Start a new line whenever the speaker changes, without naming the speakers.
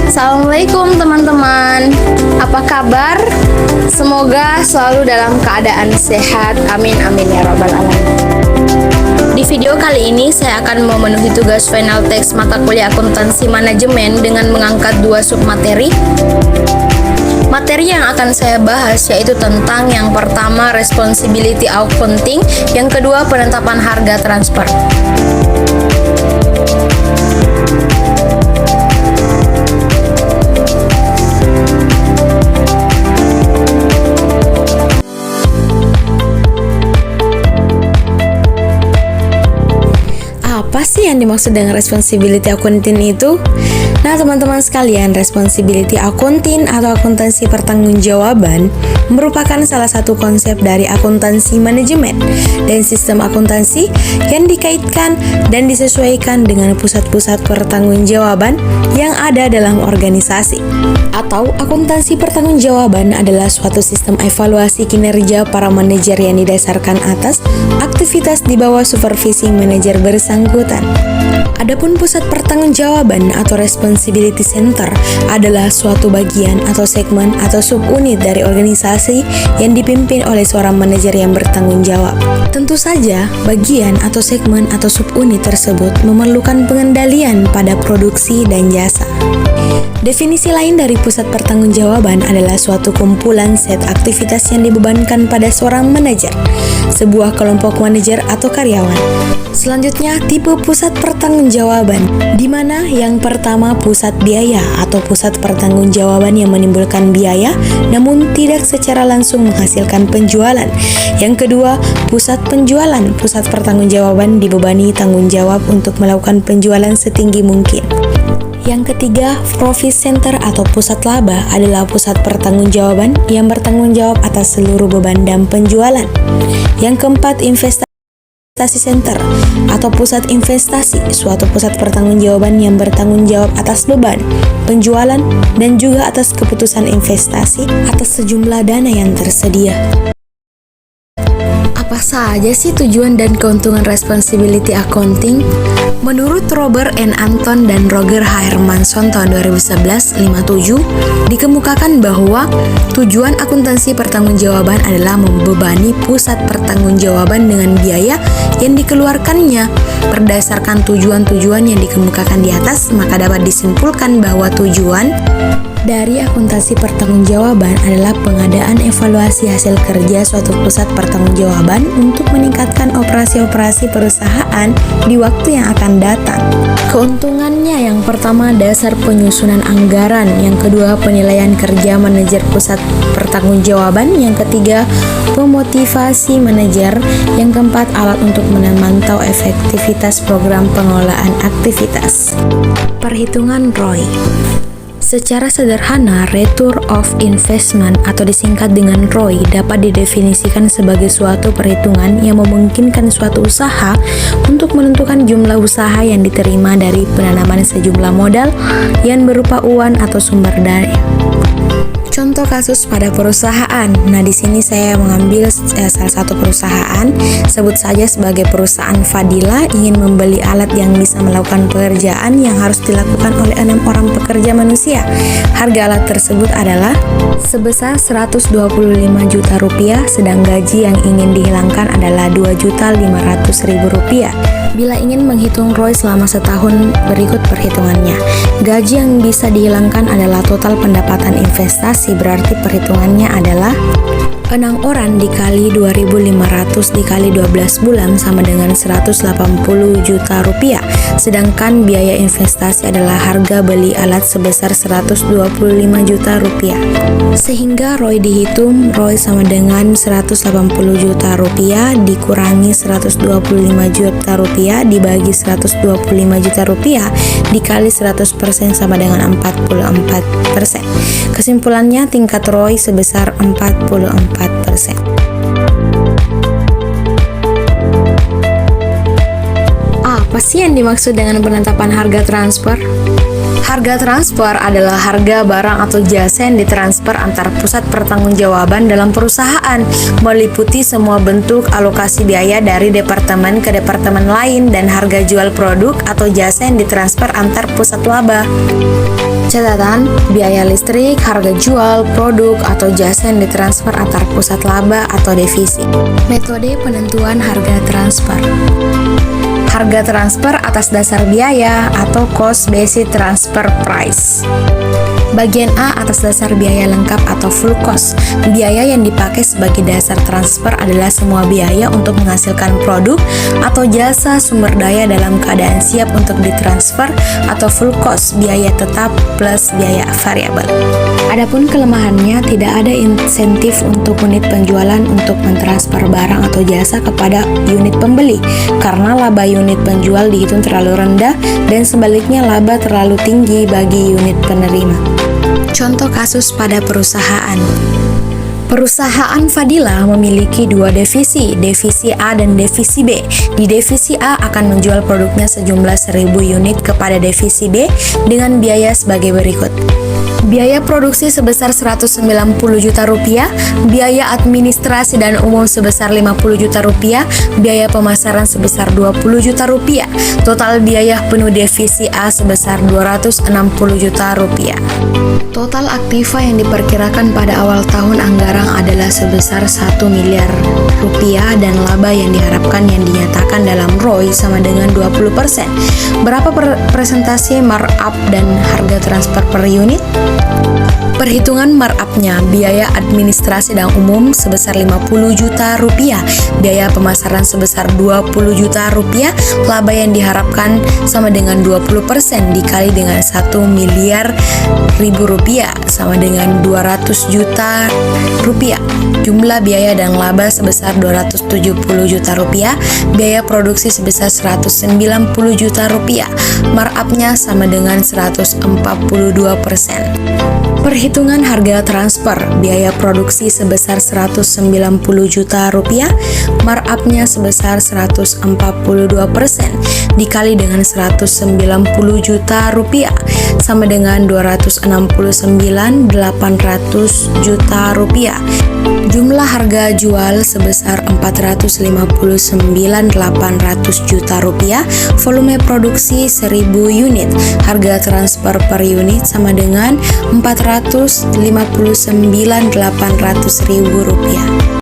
Assalamualaikum teman-teman. Apa kabar? Semoga selalu dalam keadaan sehat. Amin amin ya rabbal alamin. Di video kali ini saya akan memenuhi tugas final teks mata kuliah akuntansi manajemen dengan mengangkat dua submateri. Materi yang akan saya bahas yaitu tentang yang pertama responsibility accounting, yang kedua penetapan harga transfer. Apa sih yang dimaksud dengan responsibility accounting itu? Nah, teman-teman sekalian, responsibility accounting atau akuntansi pertanggungjawaban merupakan salah satu konsep dari akuntansi manajemen dan sistem akuntansi yang dikaitkan dan disesuaikan dengan pusat-pusat pertanggungjawaban yang ada dalam organisasi. Atau akuntansi pertanggungjawaban adalah suatu sistem evaluasi kinerja para manajer yang didasarkan atas aktivitas di bawah supervisi manajer bersangkutan. Adapun pusat pertanggungjawaban atau responsibility center adalah suatu bagian atau segmen atau subunit dari organisasi yang dipimpin oleh seorang manajer yang bertanggung jawab. Tentu saja, bagian atau segmen atau subunit tersebut memerlukan pengendalian pada produksi dan jasa. Definisi lain dari pusat pertanggungjawaban adalah suatu kumpulan set aktivitas yang dibebankan pada seorang manajer, sebuah kelompok manajer atau karyawan. Selanjutnya, tipe pusat pertanggungjawaban, di mana yang pertama pusat biaya atau pusat pertanggungjawaban yang menimbulkan biaya namun tidak secara langsung menghasilkan penjualan. Yang kedua, pusat penjualan, pusat pertanggungjawaban dibebani tanggung jawab untuk melakukan penjualan setinggi mungkin. Yang ketiga, profit center atau pusat laba adalah pusat pertanggungjawaban yang bertanggung jawab atas seluruh beban dan penjualan. Yang keempat, investasi center atau pusat investasi, suatu pusat pertanggungjawaban yang bertanggung jawab atas beban, penjualan, dan juga atas keputusan investasi atas sejumlah dana yang tersedia. Apa saja sih tujuan dan keuntungan responsibility accounting? Menurut Robert N. Anton dan Roger H. Hermanson tahun 2011-57, dikemukakan bahwa tujuan akuntansi pertanggungjawaban adalah membebani pusat pertanggungjawaban dengan biaya yang dikeluarkannya. Berdasarkan tujuan-tujuan yang dikemukakan di atas, maka dapat disimpulkan bahwa tujuan dari akuntansi pertanggungjawaban adalah pengadaan evaluasi hasil kerja suatu pusat pertanggungjawaban untuk meningkatkan operasi-operasi perusahaan di waktu yang akan datang. Keuntungannya, yang pertama dasar penyusunan anggaran, yang kedua penilaian kerja manajer pusat pertanggungjawaban, yang ketiga pemotivasi manajer, yang keempat alat untuk memantau efektivitas program pengelolaan aktivitas. Perhitungan ROI. Secara sederhana, Return of Investment atau disingkat dengan ROI dapat didefinisikan sebagai suatu perhitungan yang memungkinkan suatu usaha untuk menentukan jumlah usaha yang diterima dari penanaman sejumlah modal yang berupa uang atau sumber daya. Contoh kasus pada perusahaan. Nah, di sini saya mengambil salah satu perusahaan, sebut saja sebagai perusahaan Fadila, ingin membeli alat yang bisa melakukan pekerjaan yang harus dilakukan oleh 6 orang pekerja manusia. Harga alat tersebut adalah sebesar 125 juta rupiah, sedang gaji yang ingin dihilangkan adalah 2.500.000 rupiah. Bila ingin menghitung ROI selama setahun, berikut perhitungannya. Gaji yang bisa dihilangkan adalah total pendapatan investasi, berarti perhitungannya adalah 6 orang dikali 2.500 dikali 12 bulan sama dengan 180 juta rupiah. Sedangkan biaya investasi adalah harga beli alat sebesar 125 juta rupiah. Sehingga ROI dihitung, ROI sama dengan 180 juta rupiah dikurangi 125 juta rupiah dibagi 125 juta rupiah dikali 100% sama dengan 44%. Kesimpulannya, tingkat ROI sebesar 44%. Apa sih yang dimaksud dengan penetapan harga transfer? Harga transfer adalah harga barang atau jasa yang ditransfer antar pusat pertanggungjawaban dalam perusahaan, meliputi semua bentuk alokasi biaya dari departemen ke departemen lain dan harga jual produk atau jasa yang ditransfer antar pusat laba. Catatan, biaya listrik, harga jual, produk, atau jasa yang ditransfer antar pusat laba atau divisi. Metode penentuan harga transfer. Harga transfer atas dasar biaya atau cost based transfer price. Bagian A atas dasar biaya lengkap atau full cost. Biaya yang dipakai sebagai dasar transfer adalah semua biaya untuk menghasilkan produk atau jasa sumber daya dalam keadaan siap untuk ditransfer atau full cost, biaya tetap plus biaya variabel. Adapun kelemahannya, tidak ada insentif untuk unit penjualan untuk mentransfer barang atau jasa kepada unit pembeli karena laba unit penjual dihitung terlalu rendah dan sebaliknya laba terlalu tinggi bagi unit penerima. Contoh kasus pada perusahaan. Perusahaan Fadila memiliki dua divisi A dan divisi B. Di divisi A akan menjual produknya sejumlah 1.000 unit kepada divisi B dengan biaya sebagai berikut. Biaya produksi sebesar 190 juta rupiah, biaya administrasi dan umum sebesar 50 juta rupiah, biaya pemasaran sebesar 20 juta rupiah. Total biaya penuh divisi A sebesar 260 juta rupiah. Total aktiva yang diperkirakan pada awal tahun anggaran adalah sebesar 1 miliar rupiah dan laba yang diharapkan yang dinyatakan dalam ROI sama dengan 20%. Berapa presentasi markup dan harga transfer per unit? Perhitungan markup-nya, biaya administrasi dan umum sebesar 50 juta rupiah, biaya pemasaran sebesar 20 juta rupiah, laba yang diharapkan sama dengan 20% dikali dengan 1 miliar ribu rupiah sama dengan 200 juta rupiah. Jumlah biaya dan laba sebesar 270 juta rupiah, biaya produksi sebesar 190 juta rupiah, markup-nya sama dengan 142%. Perhitungan harga transfer, biaya produksi sebesar 190 juta rupiah, markup-nya sebesar 142% dikali dengan 190 juta rupiah sama dengan 269.800 juta rupiah. Jumlah harga jual sebesar 459.800 juta rupiah, volume produksi 1.000 unit, harga transfer per unit sama dengan 459.800 ribu rupiah.